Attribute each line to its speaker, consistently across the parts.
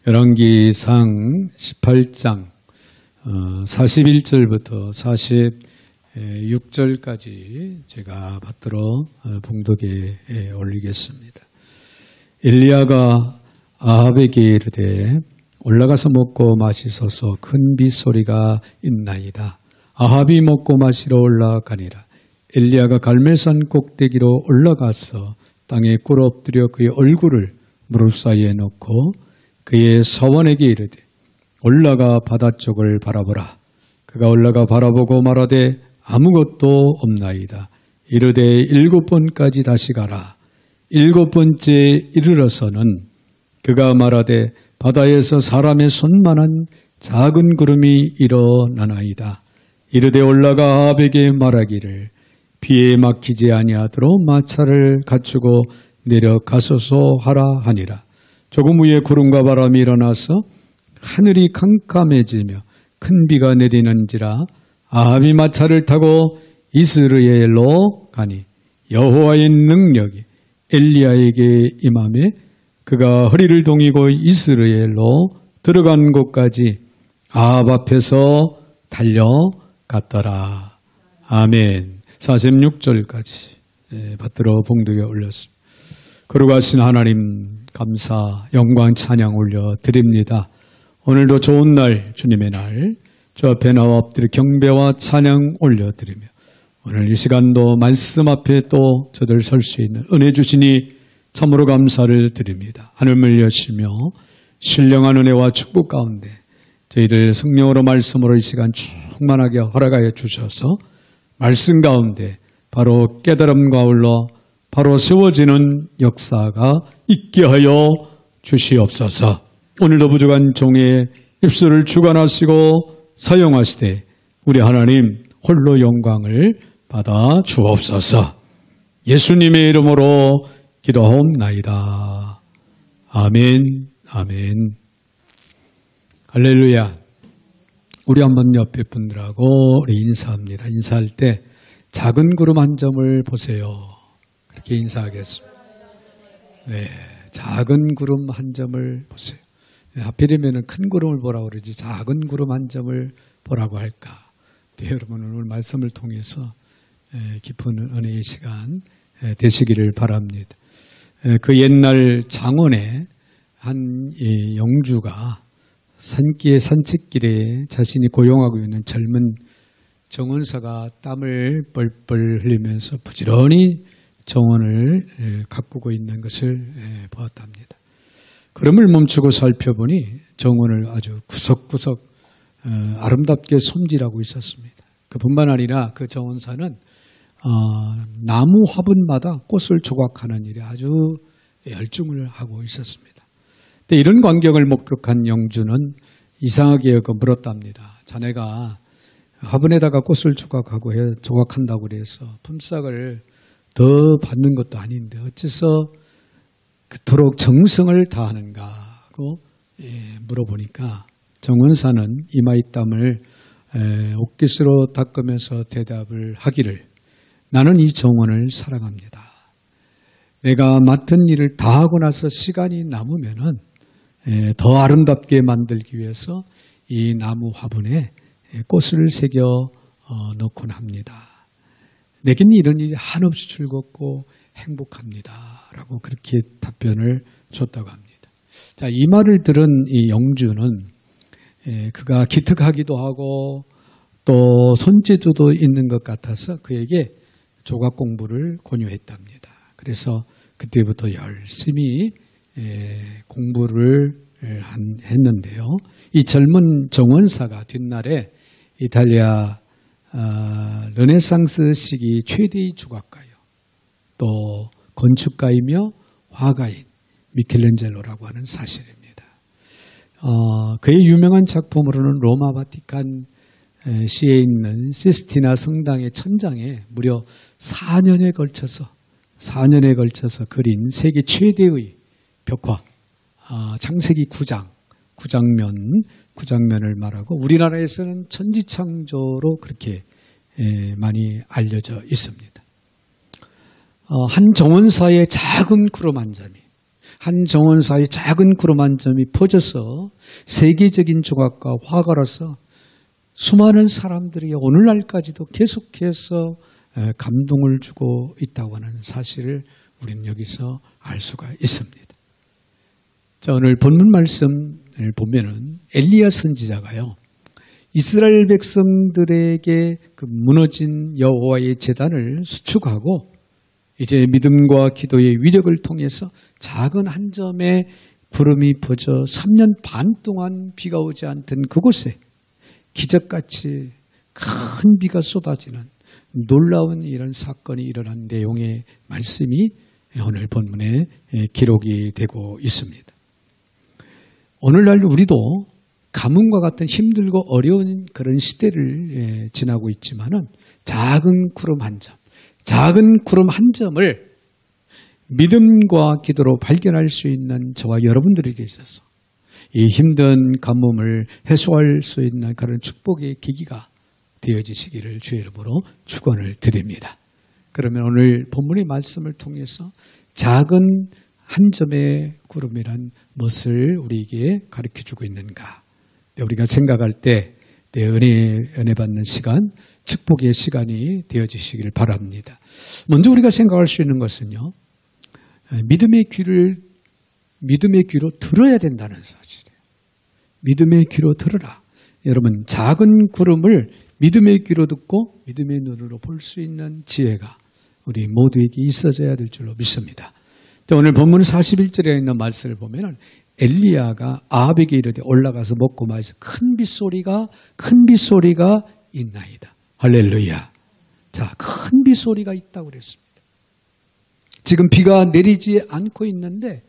Speaker 1: 열왕기상 18장 41절부터 46절까지 제가 받들어 봉독에 올리겠습니다. 엘리야가 아합에게 이르되 올라가서 먹고 마시소서 큰 빗소리가 있나이다. 아합이 먹고 마시러 올라가니라. 엘리야가 갈멜산 꼭대기로 올라가서 땅에 꿇어 엎드려 그의 얼굴을 무릎 사이에 놓고 그의 서원에게 이르되 올라가 바다 쪽을 바라보라. 그가 올라가 바라보고 말하되 아무것도 없나이다. 이르되 7번까지 다시 가라. 7번째 이르러서는 그가 말하되 바다에서 사람의 손만한 작은 구름이 일어나나이다. 이르되 올라가 아합에게 말하기를 비에 막히지 아니하도록 마차를 갖추고 내려가소서 하라 하니라. 조금 후에 구름과 바람이 일어나서 하늘이 캄캄해지며 큰 비가 내리는지라 아합이 마차를 타고 이스라엘로 가니 여호와의 능력이 엘리야에게 임하매 그가 허리를 동이고 이스라엘로 들어간 곳까지 아합 앞에서 달려갔더라. 아멘. 46절까지 받들어 봉독에 올렸습니다. 거룩하신 하나님 감사, 영광, 찬양 올려드립니다. 오늘도 좋은 날, 주님의 날, 주 앞에 나와 엎드려 경배와 찬양 올려드리며 오늘 이 시간도 말씀 앞에 또 저들 설 수 있는 은혜 주시니 참으로 감사를 드립니다. 하늘을 여시며 신령한 은혜와 축복 가운데 저희들 성령으로 말씀으로 이 시간 충만하게 허락하여 주셔서 말씀 가운데 바로 깨달음과 아울러 바로 세워지는 역사가 있게 하여 주시옵소서. 오늘도 부족한 종의 입술을 주관하시고 사용하시되 우리 하나님 홀로 영광을 받아 주옵소서. 예수님의 이름으로 기도하옵나이다. 아멘. 아멘. 할렐루야. 우리 한번 옆에 분들하고 우리 인사합니다. 인사할 때 작은 구름 한 점을 보세요. 그렇게 인사하겠습니다. 네, 작은 구름 한 점을 보세요. 하필이면 큰 구름을 보라고 그러지 작은 구름 한 점을 보라고 할까. 네, 여러분 오늘 말씀을 통해서 깊은 은혜의 시간 되시기를 바랍니다. 그 옛날 장원에 한 영주가 산책길에 자신이 고용하고 있는 젊은 정원사가 땀을 뻘뻘 흘리면서 부지런히 정원을 가꾸고 있는 것을 보았답니다. 걸음을 멈추고 살펴보니 정원을 아주 구석구석 아름답게 손질하고 있었습니다. 그뿐만 아니라 그 정원사는 나무 화분마다 꽃을 조각하는 일에 아주 열중을 하고 있었습니다. 근데 이런 광경을 목격한 영주는 이상하게 여겨 물었답니다. 자네가 화분에다가 꽃을 조각한다고 그래서 품삯을 더 받는 것도 아닌데 어째서 그토록 정성을 다하는가 하고 물어보니까 정원사는 이마의 땀을 옷깃으로 닦으면서 대답을 하기를 나는 이 정원을 사랑합니다. 내가 맡은 일을 다 하고 나서 시간이 남으면은 더 아름답게 만들기 위해서 이 나무 화분에 꽃을 새겨 넣곤 합니다. 내겐 이런 일이 한없이 즐겁고 행복합니다. 라고 그렇게 답변을 줬다고 합니다. 자, 이 말을 들은 이 영주는 그가 기특하기도 하고 또 손재주도 있는 것 같아서 그에게 조각 공부를 권유했답니다. 그래서 그때부터 열심히 공부를 했는데요. 이 젊은 정원사가 뒷날에 이탈리아 르네상스 시기 최대의 조각가요. 또 건축가이며 화가인 미켈란젤로라고 하는 사실입니다. 그의 유명한 작품으로는 로마 바티칸 시에 있는 시스티나 성당의 천장에 무려 4년에 걸쳐서 그린 세계 최대의 벽화, 창세기 9장면을 말하고 우리나라에서는 천지창조로 그렇게 많이 알려져 있습니다. 한 정원사의 작은 구름 한 점이 한 정원사의 작은 구름 한 점이 퍼져서 세계적인 조각과 화가로서 수많은 사람들이 오늘날까지도 계속해서 감동을 주고 있다고 하는 사실을 우리는 여기서 알 수가 있습니다. 자, 오늘 본문 말씀을 보면은 엘리야 선지자가요, 이스라엘 백성들에게 그 무너진 여호와의 제단을 수축하고 이제 믿음과 기도의 위력을 통해서 작은 한 점의 구름이 퍼져 3년 반 동안 비가 오지 않던 그곳에 기적같이 큰 비가 쏟아지는 놀라운 이런 사건이 일어난 내용의 말씀이 오늘 본문에 기록이 되고 있습니다. 오늘날 우리도 가뭄과 같은 힘들고 어려운 그런 시대를 지나고 있지만은 작은 구름 한 점, 작은 구름 한 점을 믿음과 기도로 발견할 수 있는 저와 여러분들이 되셔서 이 힘든 가뭄을 해소할 수 있는 그런 축복의 계기가 되어지시기를 주의 이름으로 축원을 드립니다. 그러면 오늘 본문의 말씀을 통해서 작은 한 점의 구름이란 무엇을 우리에게 가르쳐주고 있는가? 우리가 생각할 때 내 은혜 받는 시간, 축복의 시간이 되어지시길 바랍니다. 먼저 우리가 생각할 수 있는 것은요, 믿음의 귀로 들어야 된다는 사실이에요. 믿음의 귀로 들으라. 여러분, 작은 구름을 믿음의 귀로 듣고 믿음의 눈으로 볼 수 있는 지혜가 우리 모두에게 있어져야 될 줄로 믿습니다. 오늘 본문 41절에 있는 말씀을 보면 엘리야가 아합에게 이르되 올라가서 먹고 마시서 큰 빗소리가 있나이다. 할렐루야. 자, 큰 빗소리가 있다고 그랬습니다. 지금 비가 내리지 않고 있는데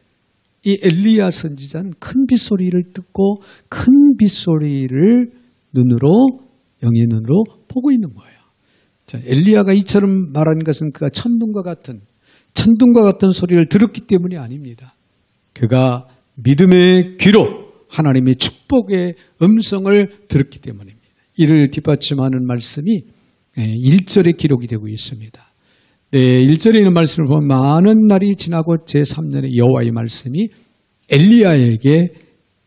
Speaker 1: 이 엘리야 선지자는 큰 빗소리를 듣고 큰 빗소리를 영의 눈으로 보고 있는 거예요. 자, 엘리야가 이처럼 말한 것은 그가 천둥과 같은 소리를 들었기 때문이 아닙니다. 그가 믿음의 귀로 하나님의 축복의 음성을 들었기 때문입니다. 이를 뒷받침하는 말씀이 1절에 기록이 되고 있습니다. 네, 1절에 있는 말씀을 보면 많은 날이 지나고 제3년에 여호와의 말씀이 엘리야에게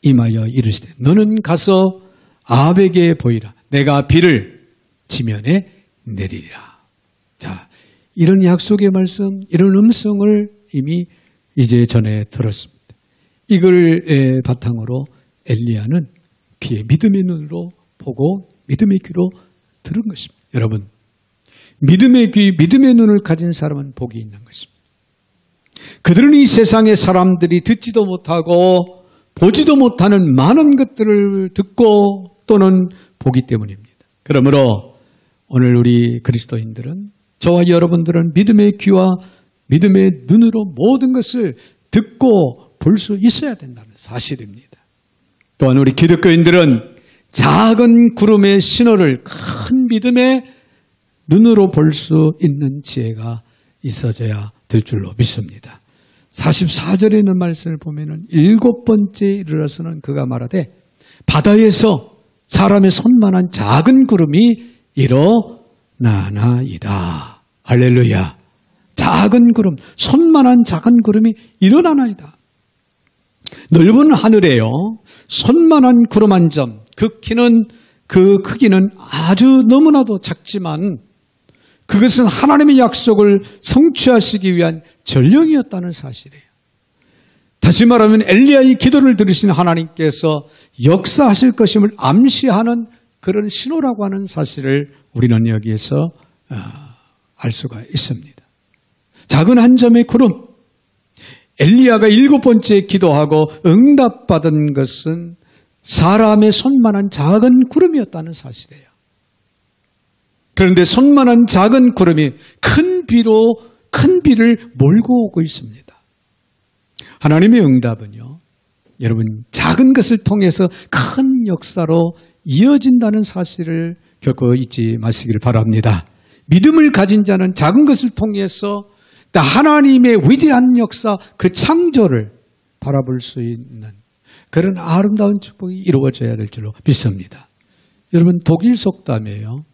Speaker 1: 임하여 이르시되 너는 가서 아합에게 보이라. 내가 비를 지면에 내리리라. 자, 이런 약속의 말씀, 이런 음성을 이미 이제 전에 들었습니다. 이걸 바탕으로 엘리야는 그의 믿음의 눈으로 보고 믿음의 귀로 들은 것입니다. 여러분, 믿음의 귀, 믿음의 눈을 가진 사람은 복이 있는 것입니다. 그들은 이 세상의 사람들이 듣지도 못하고 보지도 못하는 많은 것들을 듣고 또는 보기 때문입니다. 그러므로 오늘 우리 그리스도인들은, 저와 여러분들은 믿음의 귀와 믿음의 눈으로 모든 것을 듣고 볼 수 있어야 된다는 사실입니다. 또한 우리 기독교인들은 작은 구름의 신호를 큰 믿음의 눈으로 볼 수 있는 지혜가 있어져야 될 줄로 믿습니다. 44절에 있는 말씀을 보면은 7번째 이르러서는 그가 말하되 바다에서 사람의 손만한 작은 구름이 일어나나이다. 할렐루야. 작은 구름, 손만한 작은 구름이 일어나나이다. 넓은 하늘에요, 손만한 구름 한 점, 그 크기는 아주 너무나도 작지만 그것은 하나님의 약속을 성취하시기 위한 전령이었다는 사실이에요. 다시 말하면 엘리야의 기도를 들으신 하나님께서 역사하실 것임을 암시하는 그런 신호라고 하는 사실을 우리는 여기에서 알 수가 있습니다. 작은 한 점의 구름, 엘리야가 7번째 기도하고 응답받은 것은 사람의 손만한 작은 구름이었다는 사실이에요. 그런데 손만한 작은 구름이 큰 비를 몰고 오고 있습니다. 하나님의 응답은요, 여러분, 작은 것을 통해서 큰 역사로 이어진다는 사실을 결코 잊지 마시기를 바랍니다. 믿음을 가진 자는 작은 것을 통해서 하나님의 위대한 역사, 그 창조를 바라볼 수 있는 그런 아름다운 축복이 이루어져야 될 줄로 믿습니다. 여러분, 독일 속담이에요.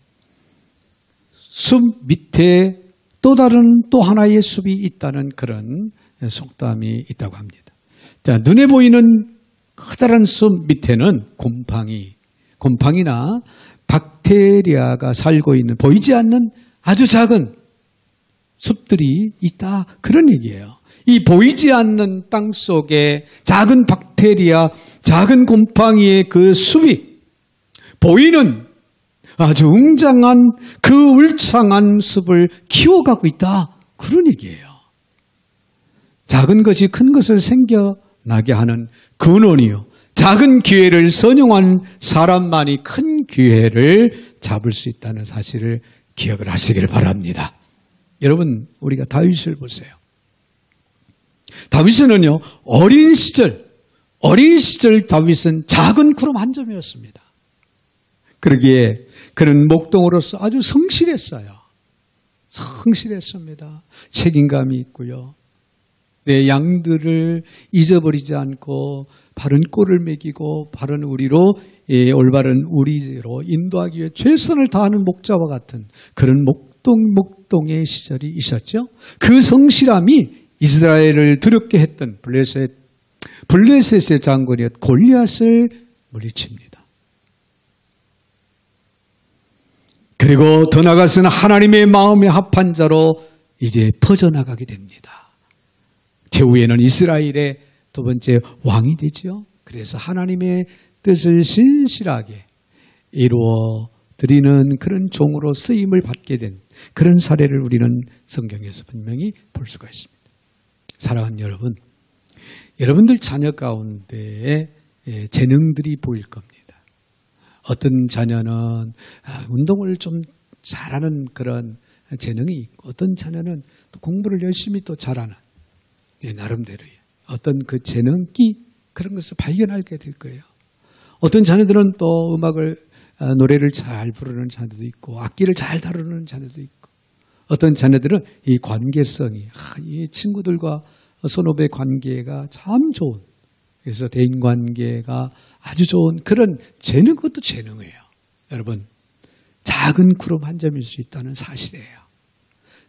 Speaker 1: 숲 밑에 또 다른 또 하나의 숲이 있다는 그런 속담이 있다고 합니다. 자, 눈에 보이는 커다란 숲 밑에는 곰팡이나 박테리아가 살고 있는 보이지 않는 아주 작은 숲들이 있다. 그런 얘기예요. 이 보이지 않는 땅 속에 작은 박테리아, 작은 곰팡이의 그 숲이 보이는 아주 웅장한 그 울창한 숲을 키워가고 있다. 그런 얘기예요. 작은 것이 큰 것을 생겨나게 하는 근원이요. 작은 기회를 선용한 사람만이 큰 기회를 잡을 수 있다는 사실을 기억을 하시길 바랍니다. 여러분, 우리가 다윗을 보세요. 다윗은요, 어린 시절 다윗은 작은 구름 한 점이었습니다. 그러기에 그는 목동으로서 아주 성실했습니다. 책임감이 있고요. 내 양들을 잊어버리지 않고 바른 꼴을 먹이고 바른 우리로 올바른 우리로 인도하기 위해 최선을 다하는 목자와 같은 그런 목동의 시절이 있었죠. 그 성실함이 이스라엘을 두렵게 했던 블레셋의 장군이었던 골리앗을 물리칩니다. 그리고 더 나아가서는 하나님의 마음에 합한 자로 이제 퍼져나가게 됩니다. 제후에는 이스라엘의 두 번째 왕이 되죠. 그래서 하나님의 뜻을 신실하게 이루어 드리는 그런 종으로 쓰임을 받게 된 그런 사례를 우리는 성경에서 분명히 볼 수가 있습니다. 사랑하는 여러분, 여러분들 자녀 가운데에 재능들이 보일 겁니다. 어떤 자녀는 운동을 좀 잘하는 그런 재능이 있고 어떤 자녀는 또 공부를 열심히 또 잘하는 나름대로의 어떤 그 재능기 그런 것을 발견하게 될 거예요. 어떤 자녀들은 또 노래를 잘 부르는 자녀도 있고 악기를 잘 다루는 자녀도 있고 어떤 자녀들은 이 관계성이 이 친구들과 선후배 관계가 참 좋은 그래서 대인관계가 아주 좋은 그런 재능 그것도 재능이에요. 여러분 작은 구름 한 점일 수 있다는 사실이에요.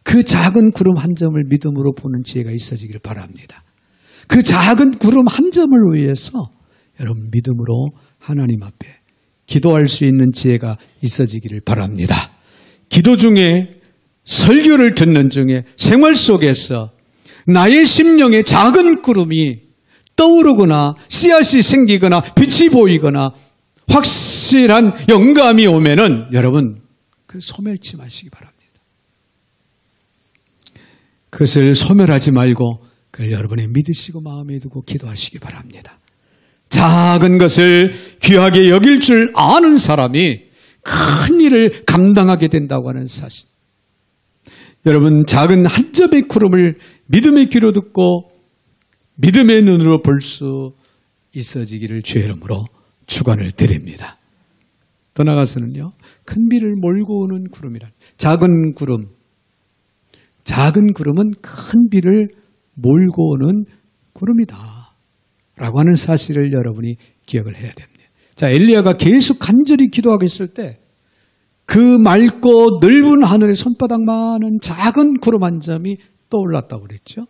Speaker 1: 그 작은 구름 한 점을 믿음으로 보는 지혜가 있어지길 바랍니다. 그 작은 구름 한 점을 위해서 여러분 믿음으로 하나님 앞에 기도할 수 있는 지혜가 있어지기를 바랍니다. 기도 중에 설교를 듣는 중에 생활 속에서 나의 심령에 작은 구름이 떠오르거나 씨앗이 생기거나 빛이 보이거나 확실한 영감이 오면은 여러분 그 소멸치 마시기 바랍니다. 그것을 소멸하지 말고 그걸 여러분이 믿으시고 마음에 두고 기도하시기 바랍니다. 작은 것을 귀하게 여길 줄 아는 사람이 큰 일을 감당하게 된다고 하는 사실. 여러분 작은 한 점의 구름을 믿음의 귀로 듣고 믿음의 눈으로 볼 수 있어지기를 주의 이름으로 축원을 드립니다. 더 나아가서는요. 큰 비를 몰고 오는 구름이란 작은 구름은 큰 비를 몰고 오는 구름이다 라고 하는 사실을 여러분이 기억을 해야 됩니다. 자, 엘리야가 계속 간절히 기도하고 있을 때 그 맑고 넓은 하늘에 손바닥만한 작은 구름 한 점이 떠올랐다고 그랬죠.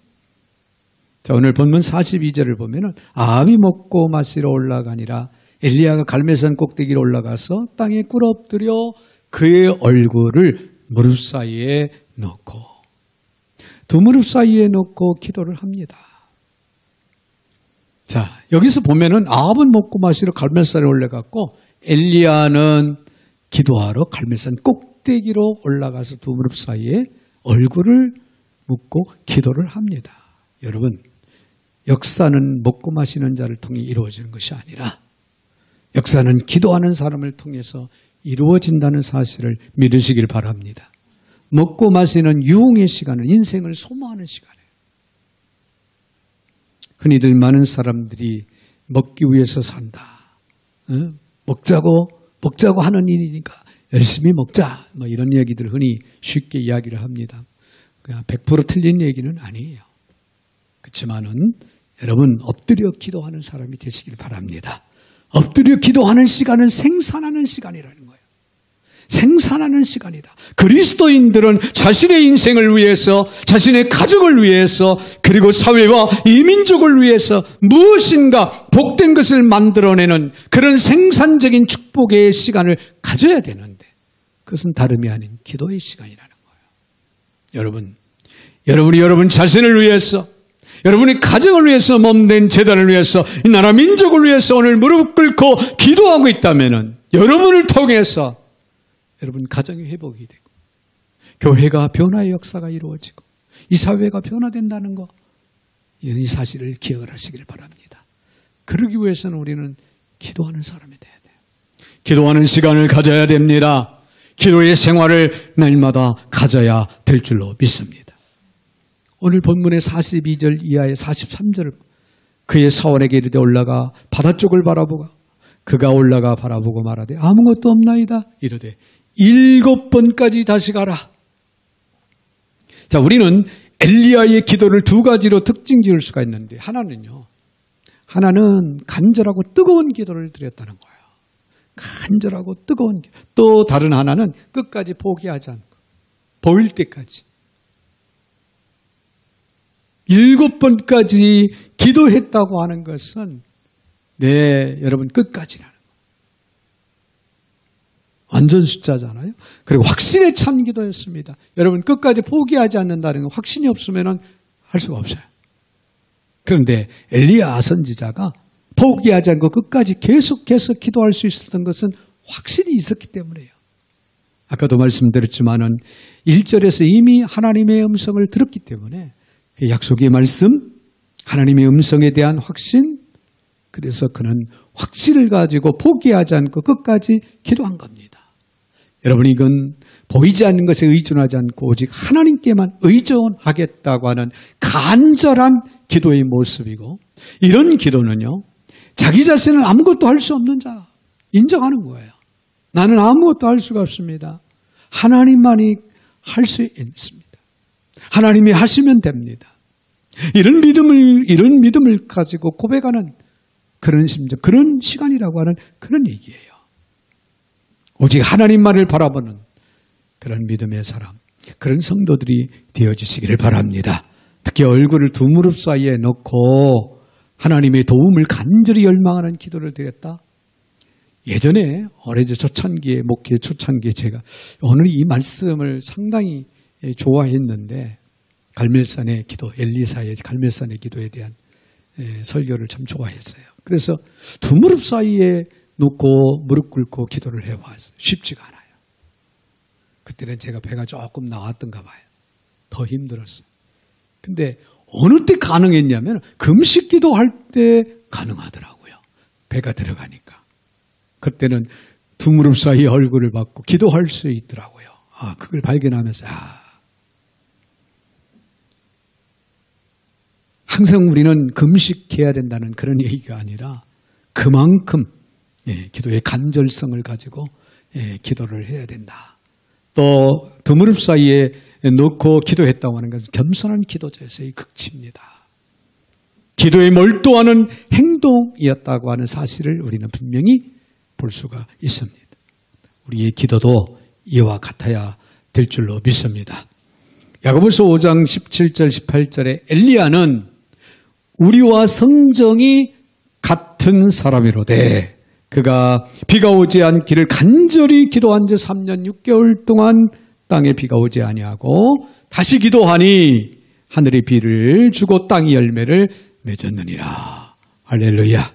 Speaker 1: 자, 오늘 본문 42절을 보면은 아합이 먹고 마시러 올라가니라 엘리야가 갈멜산 꼭대기로 올라가서 땅에 꿇어 엎드려 그의 얼굴을 무릎 사이에 놓고 두 무릎 사이에 놓고 기도를 합니다. 자, 여기서 보면은 아합은 먹고 마시러 갈멜산에 올라갔고 엘리야는 기도하러 갈멜산 꼭대기로 올라가서 두 무릎 사이에 얼굴을 묻고 기도를 합니다. 여러분, 역사는 먹고 마시는 자를 통해 이루어지는 것이 아니라 역사는 기도하는 사람을 통해서 이루어진다는 사실을 믿으시길 바랍니다. 먹고 마시는 유흥의 시간은 인생을 소모하는 시간이에요. 흔히들 많은 사람들이 먹기 위해서 산다. 먹자고 하는 일이니까 열심히 먹자. 뭐 이런 얘기들 흔히 쉽게 이야기를 합니다. 그냥 100% 틀린 얘기는 아니에요. 그렇지만은 여러분 엎드려 기도하는 사람이 되시길 바랍니다. 엎드려 기도하는 시간은 생산하는 시간이라는 거예요. 생산하는 시간이다. 그리스도인들은 자신의 인생을 위해서, 자신의 가족을 위해서, 그리고 사회와 이 민족을 위해서 무엇인가 복된 것을 만들어내는 그런 생산적인 축복의 시간을 가져야 되는데, 그것은 다름이 아닌 기도의 시간이라는 거예요. 여러분이 여러분 자신을 위해서, 여러분의 가정을 위해서, 몸된 제단을 위해서, 이 나라 민족을 위해서 오늘 무릎 꿇고 기도하고 있다면 여러분을 통해서 여러분 가정이 회복이 되고 교회가 변화의 역사가 이루어지고 이 사회가 변화된다는 것, 이 사실을 기억을 하시길 바랍니다. 그러기 위해서는 우리는 기도하는 사람이 돼야 돼요. 기도하는 시간을 가져야 됩니다. 기도의 생활을 날마다 가져야 될 줄로 믿습니다. 오늘 본문의 42절 이하의 43절, 그의 사원에게 이르되 올라가 바다 쪽을 바라보고, 그가 올라가 바라보고 말하되 아무것도 없나이다. 이르되 7번까지 다시 가라. 자, 우리는 엘리야의 기도를 두 가지로 특징 지을 수가 있는데, 하나는 간절하고 뜨거운 기도를 드렸다는 거예요. 간절하고 뜨거운 기도. 또 다른 하나는 끝까지 포기하지 않고 보일 때까지 7번까지 기도했다고 하는 것은 여러분 끝까지라는 거예요. 완전 숫자잖아요. 그리고 확신에 찬 기도였습니다. 여러분 끝까지 포기하지 않는다는 건 확신이 없으면 할 수가 없어요. 그런데 엘리야 선지자가 포기하지 않고 끝까지 계속해서 기도할 수 있었던 것은 확신이 있었기 때문이에요. 아까도 말씀드렸지만은 1절에서 이미 하나님의 음성을 들었기 때문에 그 약속의 말씀, 하나님의 음성에 대한 확신, 그래서 그는 확신을 가지고 포기하지 않고 끝까지 기도한 겁니다. 여러분, 이건 보이지 않는 것에 의존하지 않고 오직 하나님께만 의존하겠다고 하는 간절한 기도의 모습이고, 이런 기도는요, 자기 자신은 아무것도 할 수 없는 자 인정하는 거예요. 나는 아무것도 할 수가 없습니다. 하나님만이 할 수 있습니다. 하나님이 하시면 됩니다. 이런 믿음을 가지고 고백하는 그런 심정, 그런 시간이라고 하는 그런 얘기예요. 오직 하나님만을 바라보는 그런 믿음의 사람, 그런 성도들이 되어주시기를 바랍니다. 특히 얼굴을 두 무릎 사이에 놓고 하나님의 도움을 간절히 열망하는 기도를 드렸다. 예전에 오래전 초창기에, 목회 초창기에 제가 오늘 이 말씀을 상당히 좋아했는데, 갈멜산의 기도, 엘리사의 갈멜산의 기도에 대한 설교를 참 좋아했어요. 그래서 두 무릎 사이에 놓고 무릎 꿇고 기도를 해왔어요. 쉽지가 않아요. 그때는 제가 배가 조금 나왔던가 봐요. 더 힘들었어요. 근데 어느 때 가능했냐면 금식 기도할 때 가능하더라고요. 배가 들어가니까. 그때는 두 무릎 사이에 얼굴을 받고 기도할 수 있더라고요. 그걸 발견하면서 항상 우리는 금식해야 된다는 그런 얘기가 아니라 그만큼 기도의 간절성을 가지고 기도를 해야 된다. 또 두 무릎 사이에 놓고 기도했다고 하는 것은 겸손한 기도자에서의 극치입니다. 기도에 몰두하는 행동이었다고 하는 사실을 우리는 분명히 볼 수가 있습니다. 우리의 기도도 이와 같아야 될 줄로 믿습니다. 야고보서 5장 17절 18절에 엘리야는 우리와 성정이 같은 사람이로되 그가 비가 오지 않기를 간절히 기도한 지 3년 6개월 동안 땅에 비가 오지 아니하고 다시 기도하니 하늘이 비를 주고 땅이 열매를 맺었느니라. 할렐루야.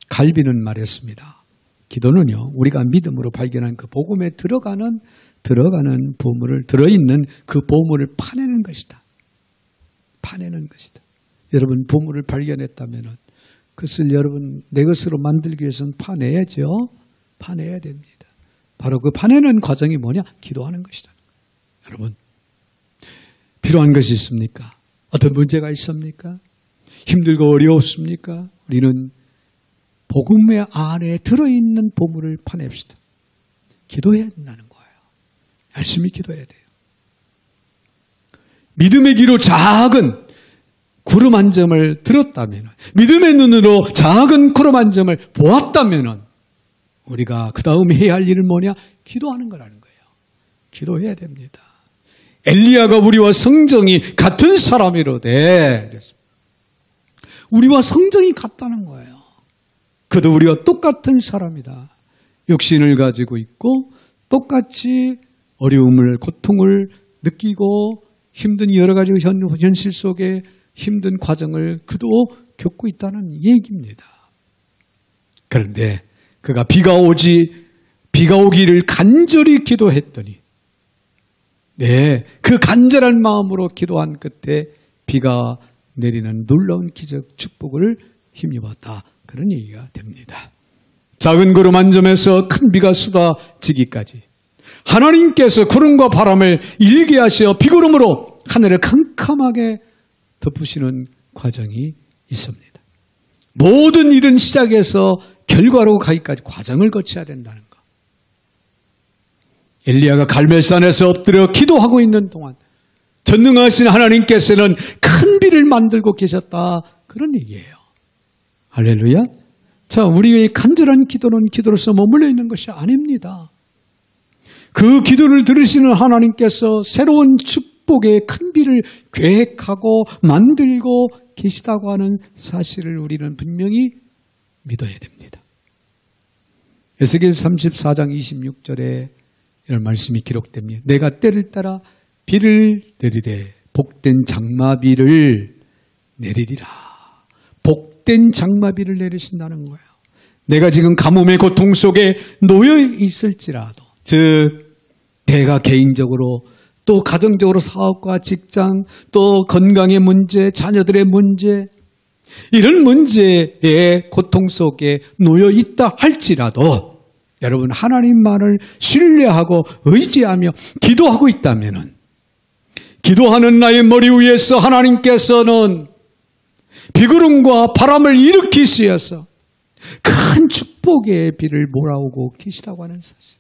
Speaker 1: 갈비는 말했습니다. 기도는요, 우리가 믿음으로 발견한 그 복음에 들어가는 보물을, 들어있는 그 보물을 파내는 것이다. 파내는 것이다. 여러분, 보물을 발견했다면 그것을 여러분 내 것으로 만들기 위해서는 파내야죠. 파내야 됩니다. 바로 그 파내는 과정이 뭐냐? 기도하는 것이다. 여러분, 필요한 것이 있습니까? 어떤 문제가 있습니까? 힘들고 어려웠습니까? 우리는 복음의 안에 들어있는 보물을 파냅시다. 기도해야 된다는 거예요. 열심히 기도해야 돼요. 믿음의 귀로 작은 구름 한 점을 들었다면, 믿음의 눈으로 작은 구름 한 점을 보았다면 우리가 그 다음 해야 할 일은 뭐냐? 기도하는 거라는 거예요. 기도해야 됩니다. 엘리야가 우리와 성정이 같은 사람이로되 우리와 성정이 같다는 거예요. 그도 우리와 똑같은 사람이다. 육신을 가지고 있고 똑같이 어려움을, 고통을 느끼고 힘든 여러 가지 현실 속에 힘든 과정을 그도 겪고 있다는 얘기입니다. 그런데 그가 비가 오기를 간절히 기도했더니 그 간절한 마음으로 기도한 끝에 비가 내리는 놀라운 기적, 축복을 힘입었다. 그런 얘기가 됩니다. 작은 구름 한 점에서 큰 비가 쏟아지기까지 하나님께서 구름과 바람을 일게 하시어 비구름으로 하늘을 캄캄하게 덮으시는 과정이 있습니다. 모든 일은 시작에서 결과로 가기까지 과정을 거쳐야 된다는 것. 엘리야가 갈멜산에서 엎드려 기도하고 있는 동안 전능하신 하나님께서는 큰 비를 만들고 계셨다. 그런 얘기예요. 할렐루야. 자, 우리의 간절한 기도는 기도로서 머물러 있는 것이 아닙니다. 그 기도를 들으시는 하나님께서 새로운 축복의 큰 비를 계획하고 만들고 계시다고 하는 사실을 우리는 분명히 믿어야 됩니다. 에스겔 34장 26절에 이런 말씀이 기록됩니다. 내가 때를 따라 비를 내리되 복된 장마비를 내리리라. 복된 장마비를 내리신다는 거예요. 내가 지금 가뭄의 고통 속에 놓여 있을지라도, 즉 내가 개인적으로 또 가정적으로 사업과 직장, 또 건강의 문제, 자녀들의 문제, 이런 문제의 고통 속에 놓여 있다 할지라도 여러분 하나님만을 신뢰하고 의지하며 기도하고 있다면은, 기도하는 나의 머리 위에서 하나님께서는 비구름과 바람을 일으키시어서 큰 축복의 비를 몰아오고 계시다고 하는 사실.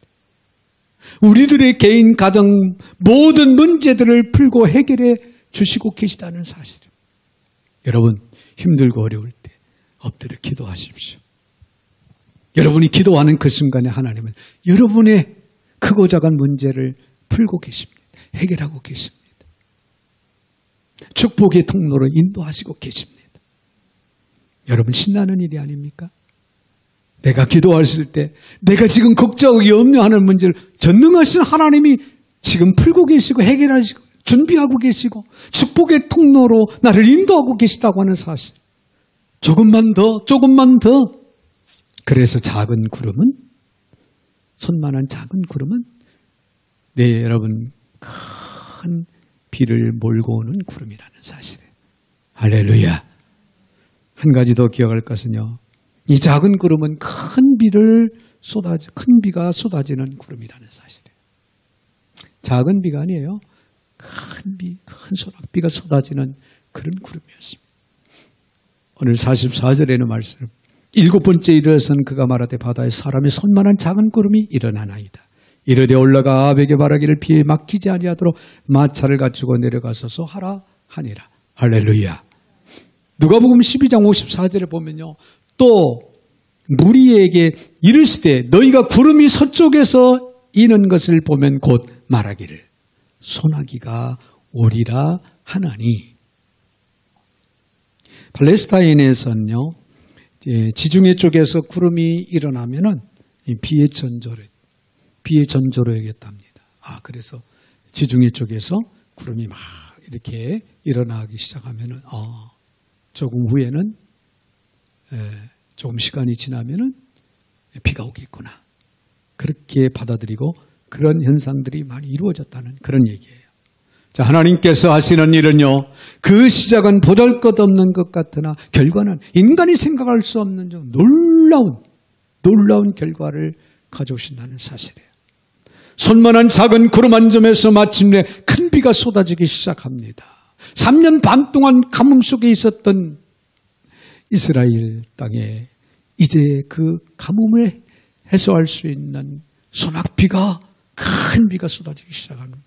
Speaker 1: 우리들의 개인 가정 모든 문제들을 풀고 해결해 주시고 계시다는 사실. 여러분 힘들고 어려울 때 엎드려 기도하십시오. 여러분이 기도하는 그 순간에 하나님은 여러분의 크고 작은 문제를 풀고 계십니다. 해결하고 계십니다. 축복의 통로로 인도하시고 계십니다. 여러분 신나는 일이 아닙니까? 내가 기도하실 때 내가 지금 걱정하고 염려하는 문제를 전능하신 하나님이 지금 풀고 계시고 해결하시고 준비하고 계시고 축복의 통로로 나를 인도하고 계시다고 하는 사실. 조금만 더. 그래서 작은 구름은, 손만한 작은 구름은 여러분 큰 비를 몰고 오는 구름이라는 사실이에요. 할렐루야. 한 가지 더 기억할 것은요, 이 작은 구름은 큰 비가 쏟아지는 구름이라는 사실이에요. 작은 비가 아니에요. 큰 소낙비가 쏟아지는 그런 구름이었습니다. 오늘 44절에는 말씀, 7번째 일어선 그가 말하되 바다에 사람의 손만한 작은 구름이 일어나나이다. 이르되 올라가 아합에게 말하기를 비에 막히지 아니하도록 마차를 갖추고 내려가소서 하라 하니라. 할렐루야. 누가복음 12장 54절에 보면요, 또 무리에게 이르시되 너희가 구름이 서쪽에서 이는 것을 보면 곧 말하기를 소나기가 오리라 하나니. 팔레스타인에서는요, 지중해 쪽에서 구름이 일어나면은 비의 전조로야겠답니다. 그래서 지중해 쪽에서 구름이 막 이렇게 일어나기 시작하면은 조금 후에는 조금 시간이 지나면은 비가 오겠구나. 그렇게 받아들이고 그런 현상들이 많이 이루어졌다는 그런 얘기예요. 자, 하나님께서 하시는 일은요, 그 시작은 보잘것없는 것 같으나 결과는 인간이 생각할 수 없는 놀라운 결과를 가져오신다는 사실이에요. 손만한 작은 구름 한 점에서 마침내 큰 비가 쏟아지기 시작합니다. 3년 반 동안 가뭄 속에 있었던 이스라엘 땅에 이제 그 가뭄을 해소할 수 있는 소낙비가, 큰 비가 쏟아지기 시작하는 것.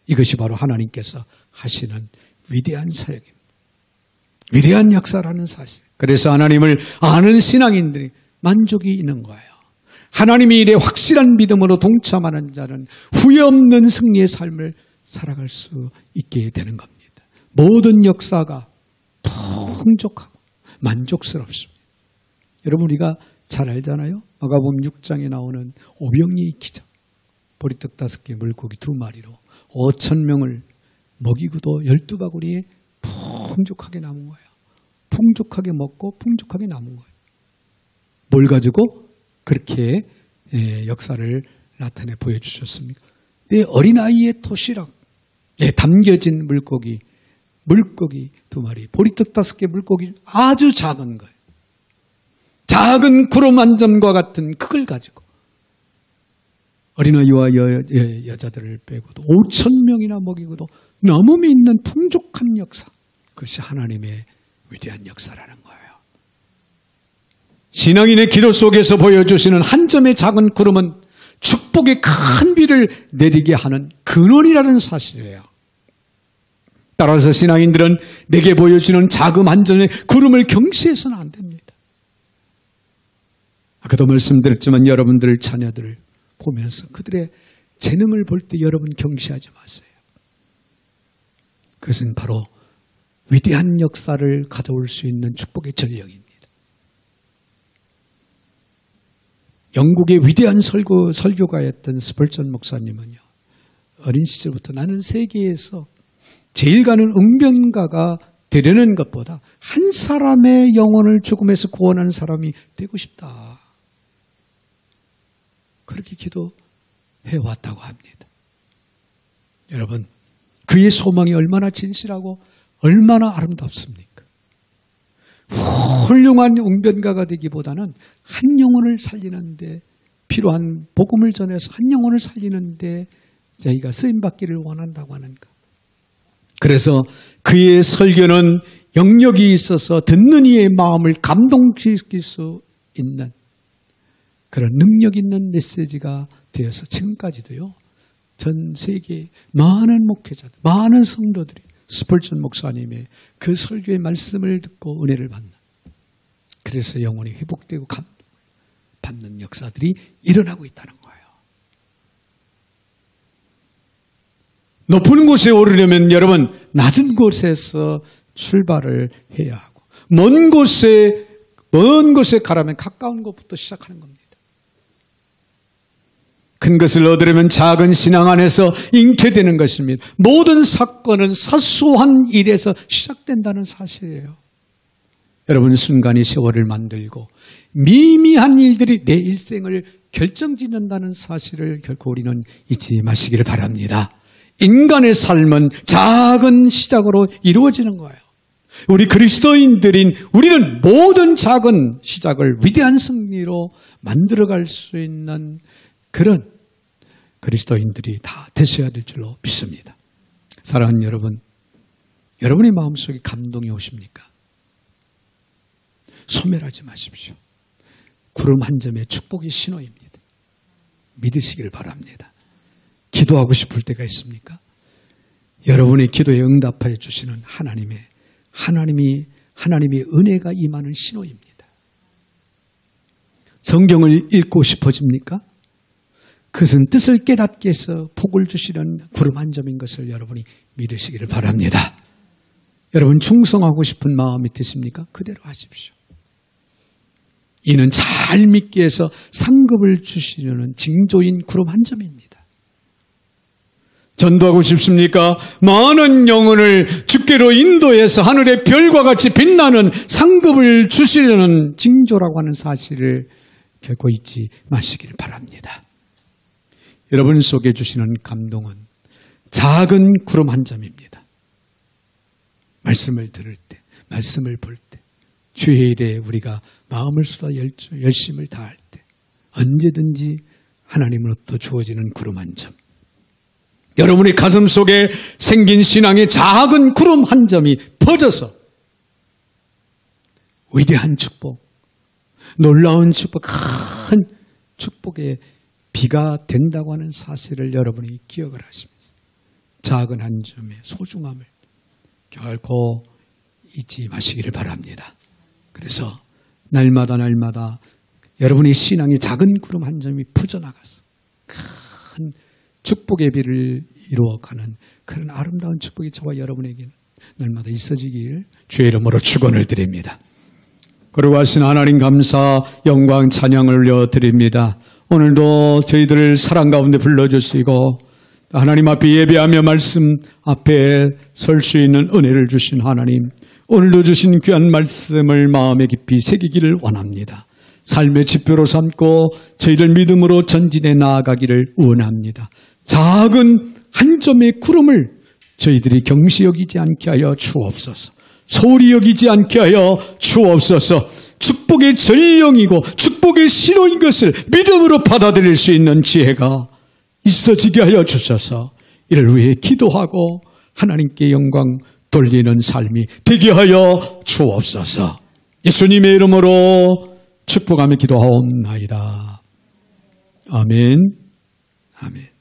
Speaker 1: 이것이 바로 하나님께서 하시는 위대한 사역입니다. 위대한 역사라는 사실. 그래서 하나님을 아는 신앙인들이 만족이 있는 거예요. 하나님의 일에 확실한 믿음으로 동참하는 자는 후회 없는 승리의 삶을 살아갈 수 있게 되는 겁니다. 모든 역사가 풍족하고 만족스럽습니다. 여러분, 우리가 잘 알잖아요. 마가복음 6장에 나오는 오병이의 기적. 보리떡 5개, 물고기 2마리로 5,000명을 먹이고도 12바구리에 풍족하게 남은 거예요. 풍족하게 먹고 풍족하게 남은 거예요. 뭘 가지고 그렇게 역사를 나타내 보여주셨습니까? 내 어린아이의 도시락에 담겨진 물고기 2마리, 보리떡 5개, 물고기 아주 작은 거예요. 작은 구름 한 점과 같은 그걸 가지고 어린아이와 여자들을 빼고도 5,000명이나 먹이고도 넘음이 있는 풍족한 역사, 그것이 하나님의 위대한 역사라는 거예요. 신앙인의 기도 속에서 보여주시는 한 점의 작은 구름은 축복의 큰 비를 내리게 하는 근원이라는 사실이에요. 따라서 신앙인들은 내게 보여주는 작은 한 점의 구름을 경시해서는 안 됩니다. 아까도 말씀드렸지만 여러분들 자녀들을 보면서 그들의 재능을 볼 때 여러분 경시하지 마세요. 그것은 바로 위대한 역사를 가져올 수 있는 축복의 전력입니다. 영국의 위대한 설교가였던 스펄전 목사님은요, 어린 시절부터 나는 세계에서 제일 가는 응변가가 되려는 것보다 한 사람의 영혼을 죽음에서 구원하는 사람이 되고 싶다, 그렇게 기도해왔다고 합니다. 여러분, 그의 소망이 얼마나 진실하고 얼마나 아름답습니까? 훌륭한 응변가가 되기보다는 한 영혼을 살리는데, 필요한 복음을 전해서 한 영혼을 살리는데 자기가 쓰임받기를 원한다고 하는 것. 그래서 그의 설교는 영역이 있어서 듣는 이의 마음을 감동시킬 수 있는 그런 능력 있는 메시지가 되어서 지금까지도요, 전 세계 많은 목회자들, 많은 성도들이 스펄전 목사님의 그 설교의 말씀을 듣고 은혜를 받는, 그래서 영혼이 회복되고 감동받는 역사들이 일어나고 있다는 거예요. 높은 곳에 오르려면 여러분, 낮은 곳에서 출발을 해야 하고, 먼 곳에 가려면 가까운 곳부터 시작하는 겁니다. 큰 것을 얻으려면 작은 신앙 안에서 잉태되는 것입니다. 모든 사건은 사소한 일에서 시작된다는 사실이에요. 여러분, 순간이 세월을 만들고 미미한 일들이 내 일생을 결정짓는다는 사실을 결코 우리는 잊지 마시기를 바랍니다. 인간의 삶은 작은 시작으로 이루어지는 거예요. 우리 그리스도인들인 우리는 모든 작은 시작을 위대한 승리로 만들어갈 수 있는 그런 그리스도인들이 다 되셔야 될 줄로 믿습니다. 사랑하는 여러분, 여러분의 마음속에 감동이 오십니까? 소멸하지 마십시오. 구름 한 점의 축복의 신호입니다. 믿으시길 바랍니다. 기도하고 싶을 때가 있습니까? 여러분의 기도에 응답해 주시는 하나님의 은혜가 임하는 신호입니다. 성경을 읽고 싶어집니까? 그것은 뜻을 깨닫게 해서 복을 주시는 구름 한 점인 것을 여러분이 믿으시기를 바랍니다. 여러분, 충성하고 싶은 마음이 드십니까? 그대로 하십시오. 이는 잘 믿기 위해서 상급을 주시려는 징조인 구름 한 점입니다. 전도하고 싶습니까? 많은 영혼을 주께로 인도해서 하늘의 별과 같이 빛나는 상급을 주시려는 징조라고 하는 사실을 결코 잊지 마시기를 바랍니다. 여러분 속에 주시는 감동은 작은 구름 한 점입니다. 말씀을 들을 때, 말씀을 볼 때, 주의 일에 우리가 마음을 쏟아 열심을 다할 때 언제든지 하나님으로부터 주어지는 구름 한 점. 여러분의 가슴 속에 생긴 신앙의 작은 구름 한 점이 퍼져서 위대한 축복, 놀라운 축복, 큰 축복의 비가 된다고 하는 사실을 여러분이 기억을 하십니다. 작은 한 점의 소중함을 결코 잊지 마시기를 바랍니다. 그래서 날마다 여러분의 신앙의 작은 구름 한 점이 퍼져나가서 큰 축복의 비를 이루어가는 그런 아름다운 축복이 저와 여러분에게는 날마다 있어지길 주의 이름으로 축원을 드립니다. 거룩하신 하나님 감사, 영광, 찬양을 올려드립니다. 오늘도 저희들을 사랑 가운데 불러주시고 하나님 앞에 예배하며 말씀 앞에 설 수 있는 은혜를 주신 하나님, 오늘도 주신 귀한 말씀을 마음에 깊이 새기기를 원합니다. 삶의 지표로 삼고 저희들 믿음으로 전진해 나아가기를 원합니다. 작은 한 점의 구름을 저희들이 경시 여기지 않게 하여 주옵소서. 소홀히 여기지 않게 하여 주옵소서. 축복의 전령이고 축복의 신호인 것을 믿음으로 받아들일 수 있는 지혜가 있어지게 하여 주셔서 이를 위해 기도하고 하나님께 영광 돌리는 삶이 되게 하여 주옵소서. 예수님의 이름으로 축복하며 기도하옵나이다. 아멘. 아멘.